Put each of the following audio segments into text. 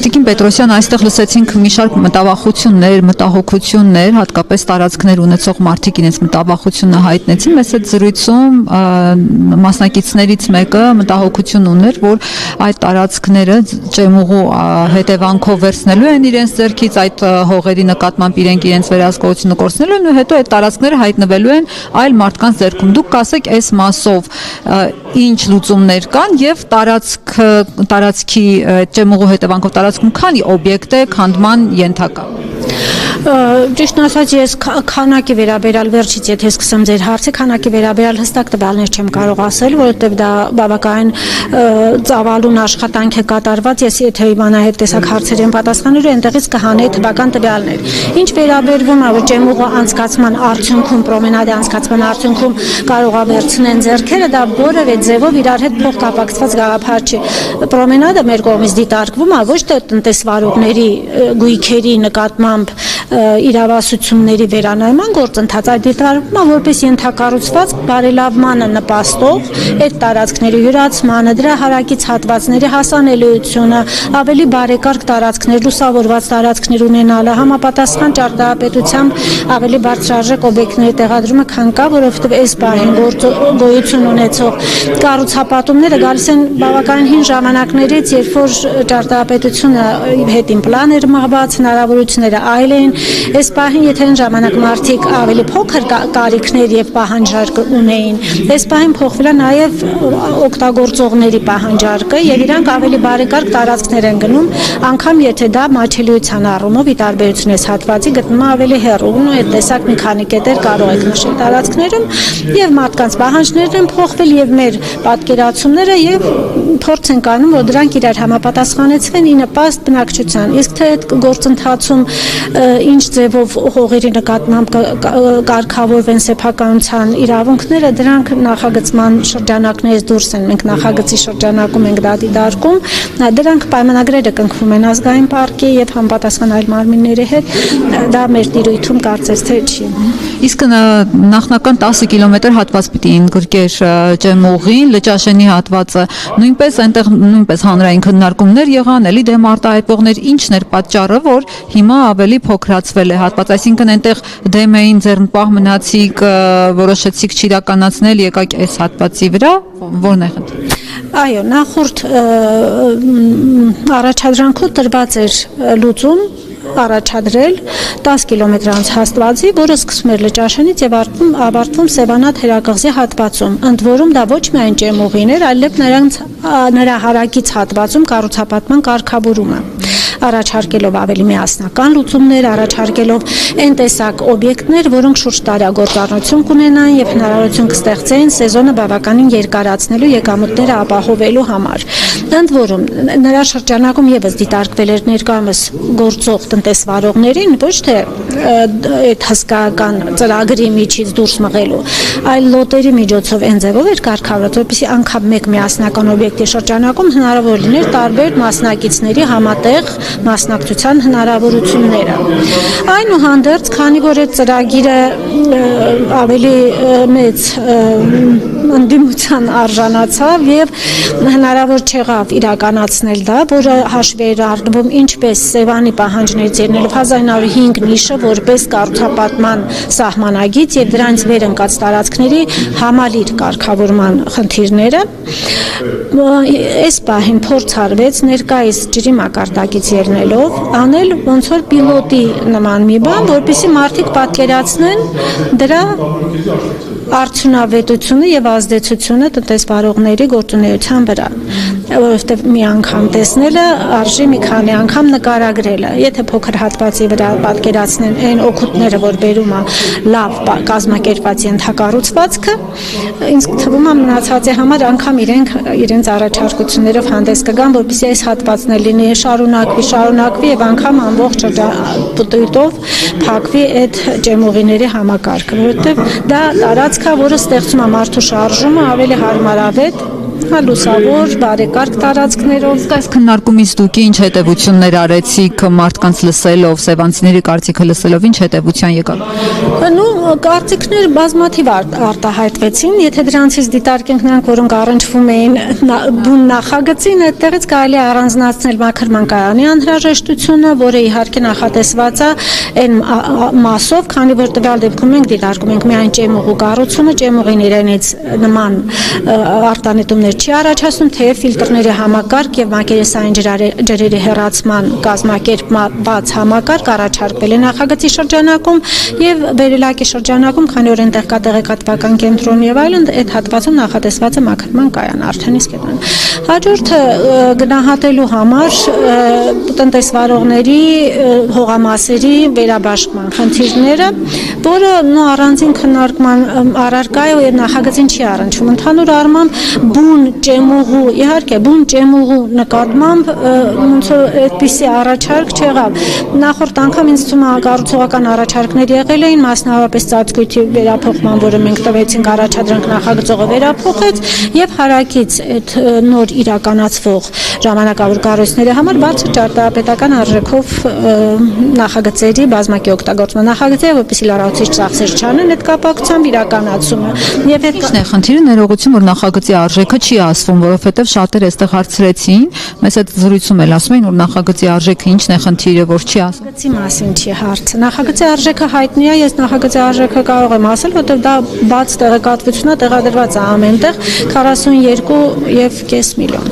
Տիկին Պետրոսյան, այստեղ լսեցինք մի շարք մտավախություններ, մտահոգություններ, հատկապես տարածքներ ունեցող մարդիկ իրենց մտավախությունը հայտնեցին։ Մեզ այդ զրույցում մասնակիցներից մեկը մտահոգություն ուներ, որ այդ տարածքները Ջեմուղու հետևանքով վերցնելու են իրենց ձեռքից, այդ հողերի նկատմամբ իրենց վերահսկողությունը կորցնելու են ու հետո այդ տարածքները հայտնվելու են այլ մարդկանց ձեռքում։ Դուք կասեք, այս մասով ինչ լուծումներ կան եւ տարածքի Ջեմուղու հետևանքով տարածքում քանի օբյեկտ է քանդման ենթակա։ Ճիշտ ասած, ես քանակի վերաբերյալ վերջից եթե սկսեմ ձեր հարցը, քանակի վերաբերյալ հստակ տվյալներ չեմ կարող ասել, որովհետև դա բավական ծավալուն աշխատանք է կատարված, ես եթե իմանայի այդ տեսակ հարցերին պատասխանելու այնտեղից կհանեի թվական տվյալներ։ Ինչ վերաբերվում է, որ Ջեմուղու անցկացման արդյունքում, պրոմենադի անցկացման արդյունքում կարող է վերցնեն ձեռքերը, դա որևէ ձևով իրար հետ փոխկապակցված գաղափար չի։ Պրոմենադը մեր կողմից դիտարկվում է ոչ թե տնտեսվարողների գույքերի նկատմամբ իրավասությունների վերանայման գործընթաց, այդ դիտարկվում է որպես ենթակառուցված բարելավմանը նպաստող այդ տարածքների յուրացմանը, դրա հարակից հատվածների հասանելիությունը, ավելի բարեկարգ տարածքներ, լուսավորված տարածքներ ունենալը, համապատասխան ճարտարապետությամբ ավելի բարձրարժեք օբյեկտների տեղադրումը, քան կա, որովհետև այս պահին գոյություն ունեցող կառուցապատումները գալիս են բավական հին ժամանակներից, երբ որ ճարտարապետությունը հետին պլան էր մղված, հնարավորությունները այլ էին։ Այս պահին եթե այն ժամանակ մարդիկ ավելի փոքր կարիքներ եւ պահանջարկ ունեին, այս պահին փոխվել է նաեւ օգտագործողների պահանջարկը եւ իրանք ավելի բարեկարգ տարածքներ են գնում, անգամ եթե դա մատչելիության առումով ի տարբերություն այս հատվածի գտնվում ավելի հեռու, ու այդ տեսակ մի քանի կետեր կարող եք նշել տարածքներում եւ մարդկանց պահանջներն են փոխվել եւ մեր պատկերացումները եւ փորձ են կանում, որ դրանք իրար համապատասխանեցվեն ի նպաստ բնակչության։ Իսկ թե այդ գործընթացում ինչ ձևով հողերի նկատմամբ կարգավորվեն սեփականության իրավունքները, դրանք նախագծման շրջանակներից դուրս են։ Մենք նախագծի շրջանակում ենք դա դիտարկում, դրանք պայմանագրերը կնքվում են ազգային պարկի եւ համապատասխան այլ մարմինների հետ, դա մեր տիրույթում կարծես թե չի։ Իսկ նախնական 10 կիլոմետր հատված պիտի ընդգրկեր Ջեմուղին, Լճաշենի հատվածը, նույնպես այնտեղ նույնպես հանրային քննարկումներ եղան, էլի դեմ արտահայտվողներ, ինչն էր պատճառը, որ հիմա ավելի փոքրացվել է հատված, այսինքն այնտեղ դեմ էին, ձեռնպահ մնացիք, որոշեցիք չիրականացնել, եկաք այս հատվածի վրա, որն է խնդիրը։ Այո, նախորդ առաջադրանքով տրված էր լուծում առաջադրել 10 կիլոմետրանց հաստվածի, որը սկսվում էր Լճաշենից եւ ավարտվում Սևանատ հերակղզի հատվածում։ Ընդ որում դա ոչ միայն Ջեմուղին էր, այլև նրա հարակից հատվածում կառուցապատման կարգավորումը, առաջարկելով ավելի միասնական լուծումներ, առաջարկելով այն տեսակ օբյեկտներ, որոնք շուրջ տարեգործառնություն կունենան եւ հնարավորություն կստեղծեն սեզոնը բավականին երկարացնելու, եկամուտները ապահովելու համար։ Ընդ որում նրա շրջանակում եւս դիտարկվել էր ներկայումս գործող տնտեսվարողներին ոչ թե այդ հսկայական ծրագրի միջից դուրս մղելու, այլ լոտերի միջոցով այն ձևով էր կարգավորված, որպեսզի անգամ մեկ միասնական օբյեկտի շրջանակում հնարավոր լիներ տարբեր մասնակիցների համատեղ մասնակցության հնարավորությունները։ Այնուհանդերձ, քանի որ այդ ծրագիրը ավելի մեծ ընդդիմության արժանացավ եւ հնարավոր չեղավ իրականացնել դա, որը հաշվի էր առնվում ինչպես Սևանի պահանջներից ելնելով 1905 նիշը որպես կառուցապատման սահմանագիծ եւ դրանից վեր ընկած տարածքների համալիր կարգավորման խնդիրները, այս պահին փորձ արվեց ներկայիս ջրի մակարդակից ելնելով անել ոնց որ պիլոտի նման մի բան, որպեսզի մարդիկ պատկերացնեն դրա արդյունավետությունը եւ ազդեցությունը տնտեսվարողների գործունեության վրա, որովհետեւ մի անգամ տեսնելը արժի մի քանի անգամ նկարագրելը։ Եթե փոքր հատվածի վրա պատկերացնեն այն օգուտները, որ բերում է լավ կազմակերպված ենթակառուցվածքը, ինձ թվում է մնացածի համար անգամ իրենց առաջարկություններով հանդես կգան, որպեսզի այս հատվածն լինի շարունակվի եւ անգամ ամբողջ պտույտով փակվի այդ ջեմուղիների համակարգը, որովհետեւ դա տարածք որը ստեղծում է մարդու շարժումը ավելի հարմարավետ լուսավոր, բարեկարգ տարածքներով։ Իսկ այս քննարկումից դուք ինչ հետևություններ արեցիք մարդկանց լսելով, սևանցիների կարծիքը լսելով, ինչ հետևության եկավ։ Կարծիքներ բազմաթիվ արտահայտվեցին, եթե դրանցից դիտարկենք նրանք, որոնք առնչվում էին բուն նախագծին, այդտեղից կարելի է առանձնացնել Մաքրման կայանի անհրաժեշտությունը, որը իհարկե նախատեսված է այն մասով, քանի որ տվյալ դեպքում մենք դիտարկում ենք միայն ճեմուղու կառուցումը, ճեմուղին իրենից նման արտանետումներ չի առաջացնում, թեև ֆիլտրների համակարգ եւ մակերեսային ջրերի հեռացման կազմակերպված համակարգ առաջարկվել է նախագծի շրջանակում եւ վերելակի շրջանակում, քանի որ այնտեղ կա տեղեկատվական կենտրոն եւ այլն, այդ հատվածում նախատեսված է մաքրման կայան արդեն իսկ այդն։ Հաջորդը գնահատելու համար տնտեսվարողների հողամասերի վերաբաշխման խնդիրները, որը առանձին քննարկման առարկա է եւ նախագծին չի առնչվում։ Ընդհանուր առմամբ բուն ճեմուղու, իհարկե բուն ճեմուղու նկատմամբ ոնց որ այդպիսի առաջարկ չեղավ։ Նախորդ անգամ ինձ թվում է կառուցողական առաջարկներ եղել էին, մասնավորապես ծածկույթի վերափոխման, որը մենք տվեցինք առաջադրանք, նախագծողը վերափոխեց եւ հարակից այդ նոր իրականացվող ժամանակավոր կառույցների համար բարձր ճարտարապետական արժեքով նախագծերի բազմակի օգտագործման նախագծերը, որպեսզի լրացուցիչ ծախսեր չանեն այդ կապակցությամբ իրականացումը։ Եվ այդ Ինչն է խնդիրը, ներողություն, որ նախագծի արժեքը չի ասվում, որովհետև շատերը այստեղ հարցրեցին, մեզ այդ զրույցում էլ ասում էին, որ նախագծի արժեքը ինչն է խնդիրը, որ չի ասվում։ Նախագծի մասին չի հարցը։ Նախագծի արժեքը հայտնի է, ես նախագծի արժեքը կարող եմ ասել, որովհետև դա բաց տեղեկատվություն է, տեղադրված է ամենտեղ 42.5 միլիոն։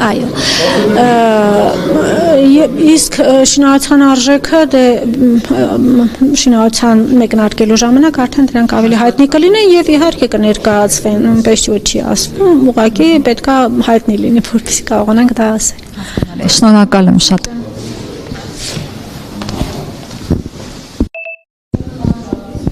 Այո։ Իսկ շինարարության արժեքը շինարարության մեկնարկելու ժամանակ արդեն դրանք ավելի հայտնի կլինեն եւ իհարկե կներկայացվեն, այնպես ոչ չի ասվում, ուղղակի պետքա հայտնի լինի, որպեսզի կարողանանք դա ասել։ Շնորհակալ եմ շատ։